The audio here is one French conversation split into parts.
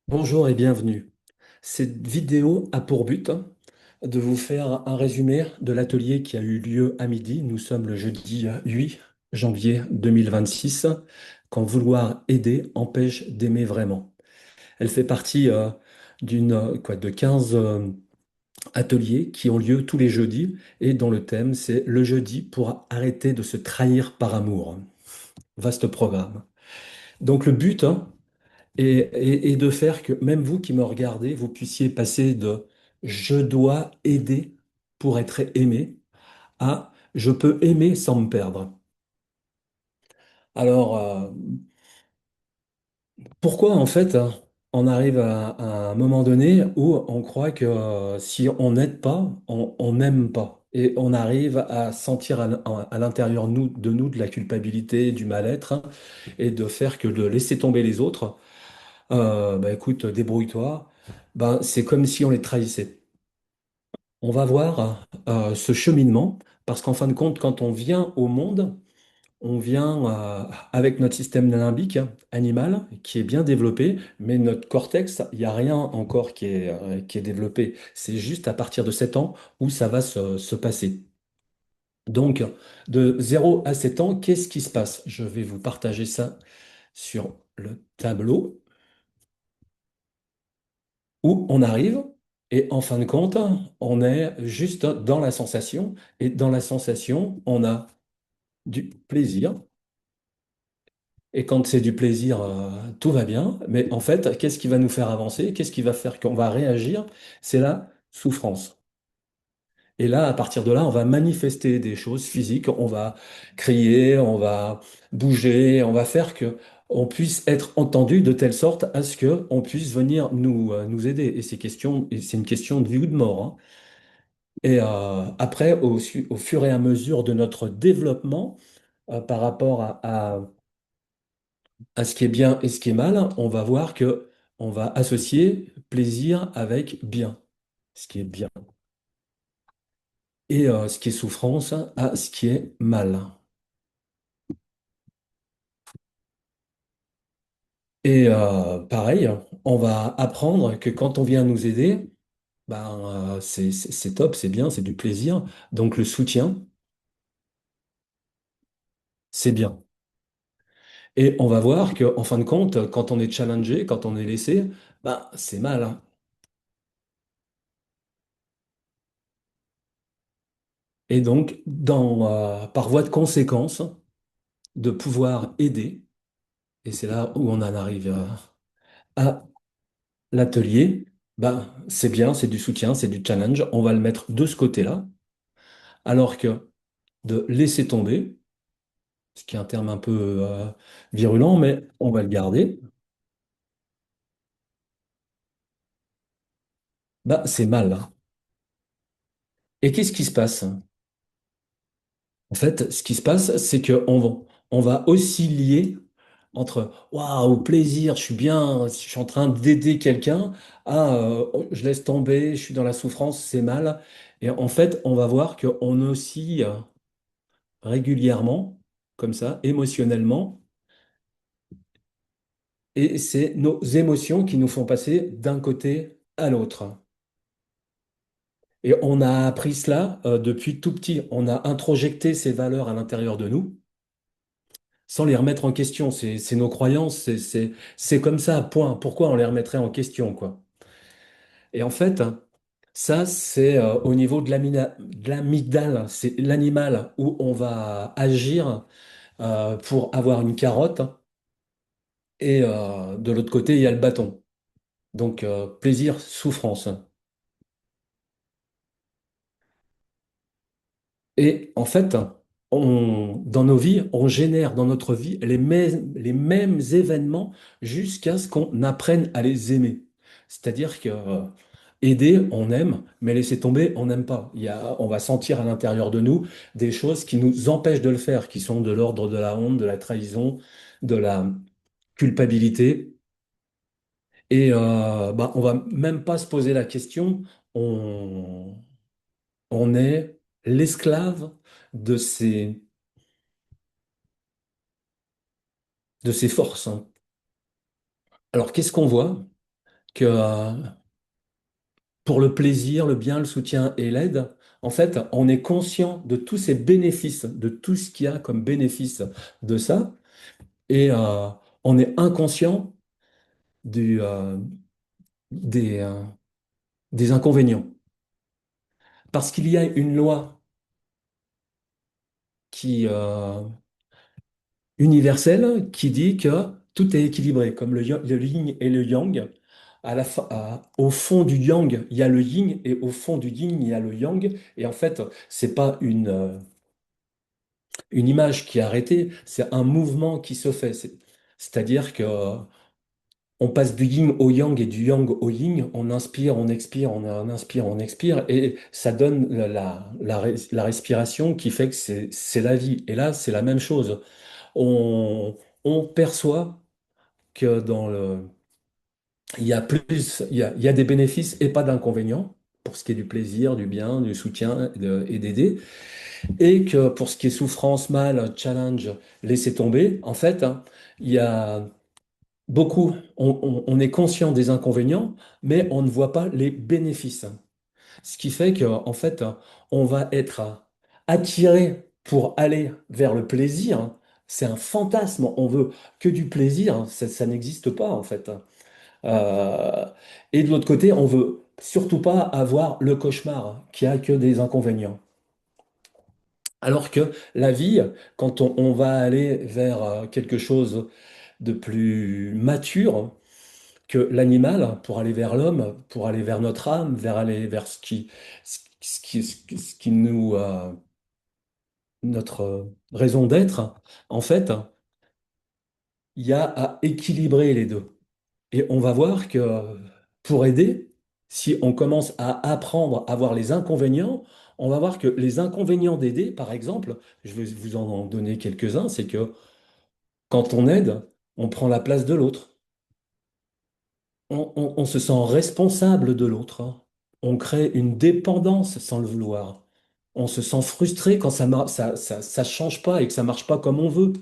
Bonjour et bienvenue. Cette vidéo a pour but de vous faire un résumé de l'atelier qui a eu lieu à midi. Nous sommes le jeudi 8 janvier 2026, quand vouloir aider empêche d'aimer vraiment. Elle fait partie de 15 ateliers qui ont lieu tous les jeudis et dont le thème c'est le jeudi pour arrêter de se trahir par amour. Vaste programme. Donc le but, et de faire que même vous qui me regardez, vous puissiez passer de je dois aider pour être aimé à je peux aimer sans me perdre. Alors, pourquoi en fait on arrive à un moment donné où on croit que si on n'aide pas, on n'aime pas. Et on arrive à sentir à l'intérieur de nous de la culpabilité, du mal-être, et de faire que de laisser tomber les autres. Bah écoute, débrouille-toi. Ben, c'est comme si on les trahissait. On va voir ce cheminement, parce qu'en fin de compte, quand on vient au monde, on vient avec notre système limbique animal qui est bien développé, mais notre cortex, il n'y a rien encore qui est développé. C'est juste à partir de 7 ans où ça va se passer. Donc, de 0 à 7 ans, qu'est-ce qui se passe? Je vais vous partager ça sur le tableau. Où on arrive et en fin de compte, on est juste dans la sensation et dans la sensation, on a du plaisir et quand c'est du plaisir, tout va bien. Mais en fait, qu'est-ce qui va nous faire avancer? Qu'est-ce qui va faire qu'on va réagir? C'est la souffrance. Et là, à partir de là, on va manifester des choses physiques, on va crier, on va bouger, on va faire que on puisse être entendu de telle sorte à ce que on puisse venir nous aider. Et c'est une question de vie ou de mort, hein. Et après, au fur et à mesure de notre développement, par rapport à ce qui est bien et ce qui est mal, on va voir que on va associer plaisir avec bien, ce qui est bien, et ce qui est souffrance à ce qui est mal. Et pareil, on va apprendre que quand on vient nous aider, ben, c'est top, c'est bien, c'est du plaisir. Donc le soutien, c'est bien. Et on va voir que, en fin de compte, quand on est challengé, quand on est laissé, ben, c'est mal, hein. Et donc, par voie de conséquence, de pouvoir aider, et c'est là où on en arrive à l'atelier, ben, c'est bien, c'est du soutien, c'est du challenge, on va le mettre de ce côté-là, alors que de laisser tomber, ce qui est un terme un peu virulent, mais on va le garder, ben, c'est mal, hein. Et qu'est-ce qui se passe? En fait, ce qui se passe, c'est on va osciller entre waouh, plaisir, je suis bien, je suis en train d'aider quelqu'un, à oh, je laisse tomber, je suis dans la souffrance, c'est mal. Et en fait, on va voir qu'on oscille régulièrement, comme ça, émotionnellement, et c'est nos émotions qui nous font passer d'un côté à l'autre. Et on a appris cela depuis tout petit. On a introjecté ces valeurs à l'intérieur de nous sans les remettre en question. C'est nos croyances, c'est comme ça, point. Pourquoi on les remettrait en question, quoi? Et en fait, ça, c'est au niveau de l'amygdale, c'est l'animal où on va agir pour avoir une carotte, et de l'autre côté, il y a le bâton. Donc, plaisir, souffrance. Et en fait, dans nos vies, on génère dans notre vie les mêmes événements jusqu'à ce qu'on apprenne à les aimer. C'est-à-dire que aider, on aime, mais laisser tomber, on n'aime pas. On va sentir à l'intérieur de nous des choses qui nous empêchent de le faire, qui sont de l'ordre de la honte, de la trahison, de la culpabilité. Et bah, on va même pas se poser la question. On, on est l'esclave de ces forces, hein. Alors, qu'est-ce qu'on voit? que pour le plaisir, le bien, le soutien et l'aide, en fait, on est conscient de tous ces bénéfices, de tout ce qu'il y a comme bénéfice de ça, et on est inconscient du, des, des inconvénients. Parce qu'il y a une loi qui, universelle qui dit que tout est équilibré, comme le yin et le yang. Au fond du yang, il y a le yin, et au fond du yin, il y a le yang. Et en fait, c'est pas une image qui est arrêtée, c'est un mouvement qui se fait. C'est-à-dire que on passe du yin au yang et du yang au yin, on inspire, on expire, on inspire, on expire, et ça donne la respiration qui fait que c'est la vie. Et là, c'est la même chose. On perçoit que il y a il y a des bénéfices et pas d'inconvénients pour ce qui est du plaisir, du bien, du soutien et d'aider. Et que pour ce qui est souffrance, mal, challenge, laisser tomber, en fait, hein, il y a beaucoup, on est conscient des inconvénients, mais on ne voit pas les bénéfices. Ce qui fait qu'en fait, on va être attiré pour aller vers le plaisir. C'est un fantasme, on veut que du plaisir, ça n'existe pas en fait. Euh, et de l'autre côté, on veut surtout pas avoir le cauchemar qui a que des inconvénients. Alors que la vie, quand on va aller vers quelque chose de plus mature que l'animal, pour aller vers l'homme, pour aller vers notre âme, vers aller vers ce qui nous, notre raison d'être, en fait, il y a à équilibrer les deux. Et on va voir que pour aider, si on commence à apprendre à voir les inconvénients, on va voir que les inconvénients d'aider, par exemple, je vais vous en donner quelques-uns, c'est que quand on aide, on prend la place de l'autre. On se sent responsable de l'autre, hein. On crée une dépendance sans le vouloir. On se sent frustré quand ça change pas et que ça marche pas comme on veut.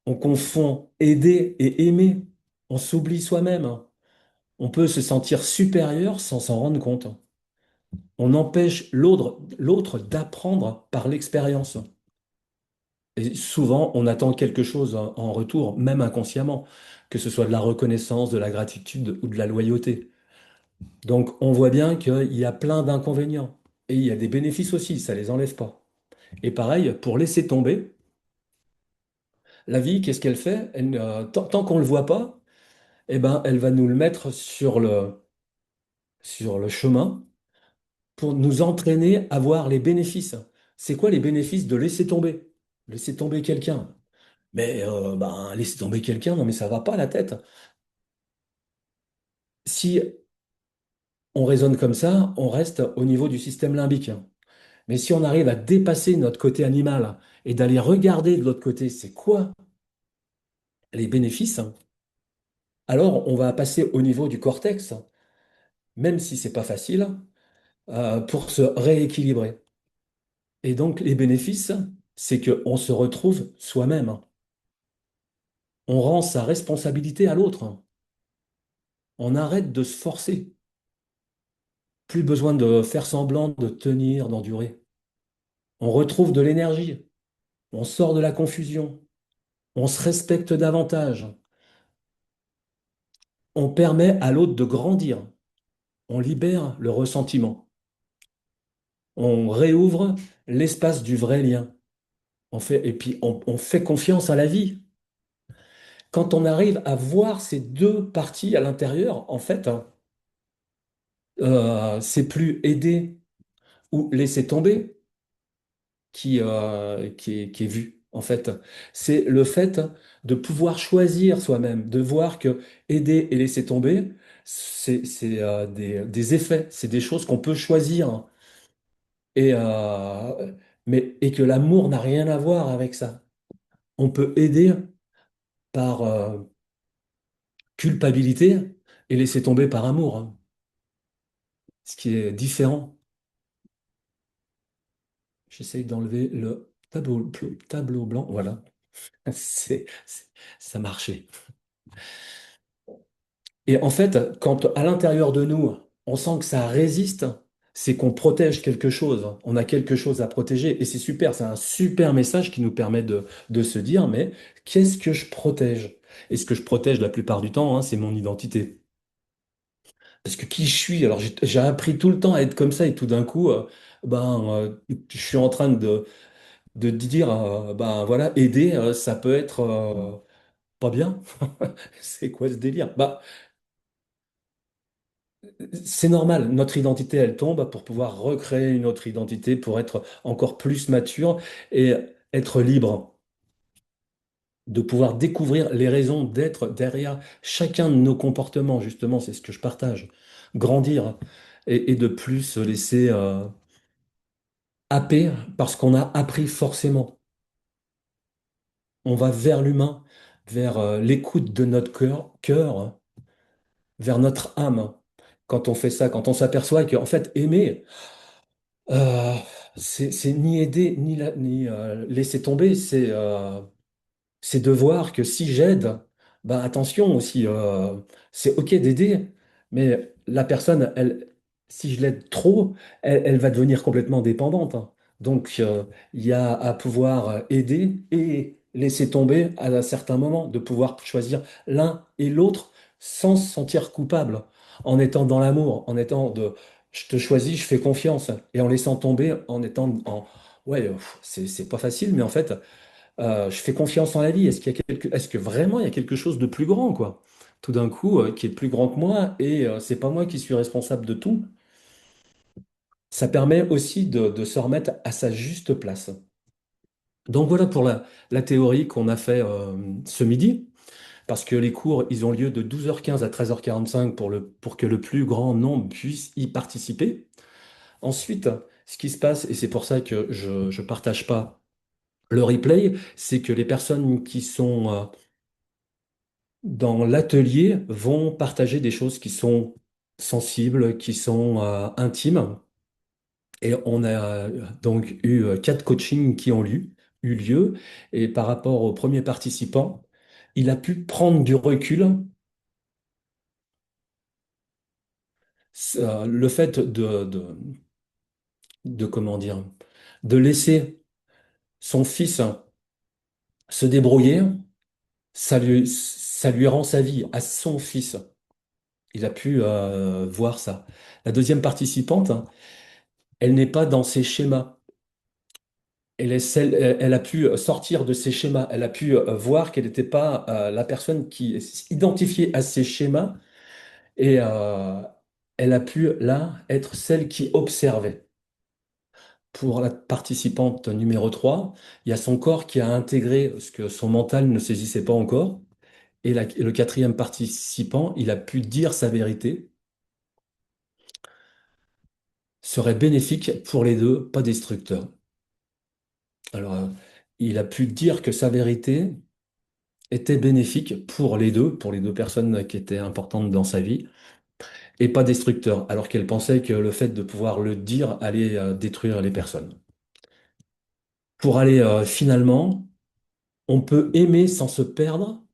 On confond aider et aimer. On s'oublie soi-même, hein. On peut se sentir supérieur sans s'en rendre compte. On empêche l'autre d'apprendre par l'expérience. Et souvent, on attend quelque chose en retour, même inconsciemment, que ce soit de la reconnaissance, de la gratitude ou de la loyauté. Donc, on voit bien qu'il y a plein d'inconvénients. Et il y a des bénéfices aussi, ça les enlève pas. Et pareil, pour laisser tomber, la vie, qu'est-ce qu'elle fait? Tant qu'on ne le voit pas, eh ben, elle va nous le mettre sur le chemin pour nous entraîner à voir les bénéfices. C'est quoi les bénéfices de laisser tomber? Laisser tomber quelqu'un. Mais ben, laisser tomber quelqu'un, non mais ça va pas la tête. Si on raisonne comme ça, on reste au niveau du système limbique. Mais si on arrive à dépasser notre côté animal et d'aller regarder de l'autre côté, c'est quoi les bénéfices, alors on va passer au niveau du cortex, même si c'est pas facile, pour se rééquilibrer. Et donc les bénéfices, c'est qu'on se retrouve soi-même. On rend sa responsabilité à l'autre. On arrête de se forcer. Plus besoin de faire semblant de tenir, d'endurer. On retrouve de l'énergie. On sort de la confusion. On se respecte davantage. On permet à l'autre de grandir. On libère le ressentiment. On réouvre l'espace du vrai lien. Et puis on fait confiance à la vie. Quand on arrive à voir ces deux parties à l'intérieur, en fait, hein, c'est plus aider ou laisser tomber qui est vu, en fait. C'est le fait de pouvoir choisir soi-même, de voir que aider et laisser tomber, c'est des effets, c'est des choses qu'on peut choisir. Et, et que l'amour n'a rien à voir avec ça. On peut aider par culpabilité et laisser tomber par amour, hein, ce qui est différent. J'essaye d'enlever le tableau blanc, voilà. Ça marchait. Et en fait, quand à l'intérieur de nous, on sent que ça résiste, c'est qu'on protège quelque chose. On a quelque chose à protéger. Et c'est super, c'est un super message qui nous permet de se dire, mais qu'est-ce que je protège? Et ce que je protège la plupart du temps, hein, c'est mon identité. Parce que qui je suis? Alors j'ai appris tout le temps à être comme ça et tout d'un coup, je suis en train de dire, ben voilà, aider, ça peut être pas bien. C'est quoi ce délire? Bah, c'est normal, notre identité, elle tombe pour pouvoir recréer une autre identité, pour être encore plus mature et être libre, de pouvoir découvrir les raisons d'être derrière chacun de nos comportements, justement, c'est ce que je partage. Grandir et de plus se laisser happer parce qu'on a appris forcément. On va vers l'humain, vers l'écoute de notre cœur, vers notre âme. Quand on fait ça, quand on s'aperçoit qu'en fait, aimer, Euh, c'est ni aider ni laisser tomber, c'est de voir que si j'aide, ben attention aussi, c'est ok d'aider, mais la personne, elle, si je l'aide trop, elle va devenir complètement dépendante, hein. Donc il y a à pouvoir aider et laisser tomber à un certain moment, de pouvoir choisir l'un et l'autre sans se sentir coupable, en étant dans l'amour, en étant de je te choisis, je fais confiance, et en laissant tomber, en étant en ouais, c'est pas facile, mais en fait je fais confiance en la vie. Est-ce que vraiment il y a quelque chose de plus grand, quoi? Tout d'un coup, qui est plus grand que moi et c'est pas moi qui suis responsable de tout. Ça permet aussi de se remettre à sa juste place. Donc voilà pour la théorie qu'on a fait ce midi, parce que les cours, ils ont lieu de 12h15 à 13h45 pour que le plus grand nombre puisse y participer. Ensuite, ce qui se passe, et c'est pour ça que je ne partage pas le replay, c'est que les personnes qui sont dans l'atelier vont partager des choses qui sont sensibles, qui sont intimes. Et on a donc eu 4 coachings qui ont eu lieu. Et par rapport au premier participant, il a pu prendre du recul. Le fait de comment dire, de laisser son fils se débrouiller, ça lui rend sa vie à son fils. Il a pu voir ça. La deuxième participante, elle n'est pas dans ses schémas. Elle a pu sortir de ses schémas. Elle a pu voir qu'elle n'était pas la personne qui s'identifiait à ses schémas et elle a pu là être celle qui observait. Pour la participante numéro 3, il y a son corps qui a intégré ce que son mental ne saisissait pas encore. Et le quatrième participant, il a pu dire sa vérité, serait bénéfique pour les deux, pas destructeur. Alors, il a pu dire que sa vérité était bénéfique pour les deux personnes qui étaient importantes dans sa vie, et pas destructeur, alors qu'elle pensait que le fait de pouvoir le dire allait détruire les personnes. Pour aller finalement, on peut aimer sans se perdre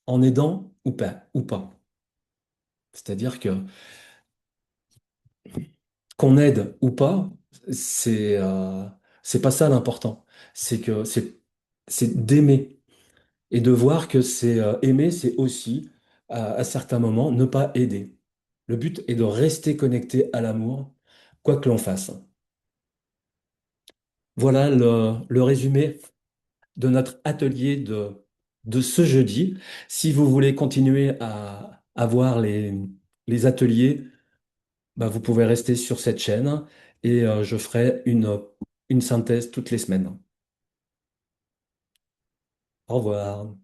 en aidant ou pas, ou pas. C'est-à-dire que qu'on aide ou pas, c'est pas ça l'important. C'est que c'est d'aimer. Et de voir que c'est aimer, c'est aussi, à certains moments, ne pas aider. Le but est de rester connecté à l'amour, quoi que l'on fasse. Voilà le résumé de notre atelier de ce jeudi. Si vous voulez continuer à voir les ateliers, bah, vous pouvez rester sur cette chaîne et je ferai une synthèse toutes les semaines. Au revoir.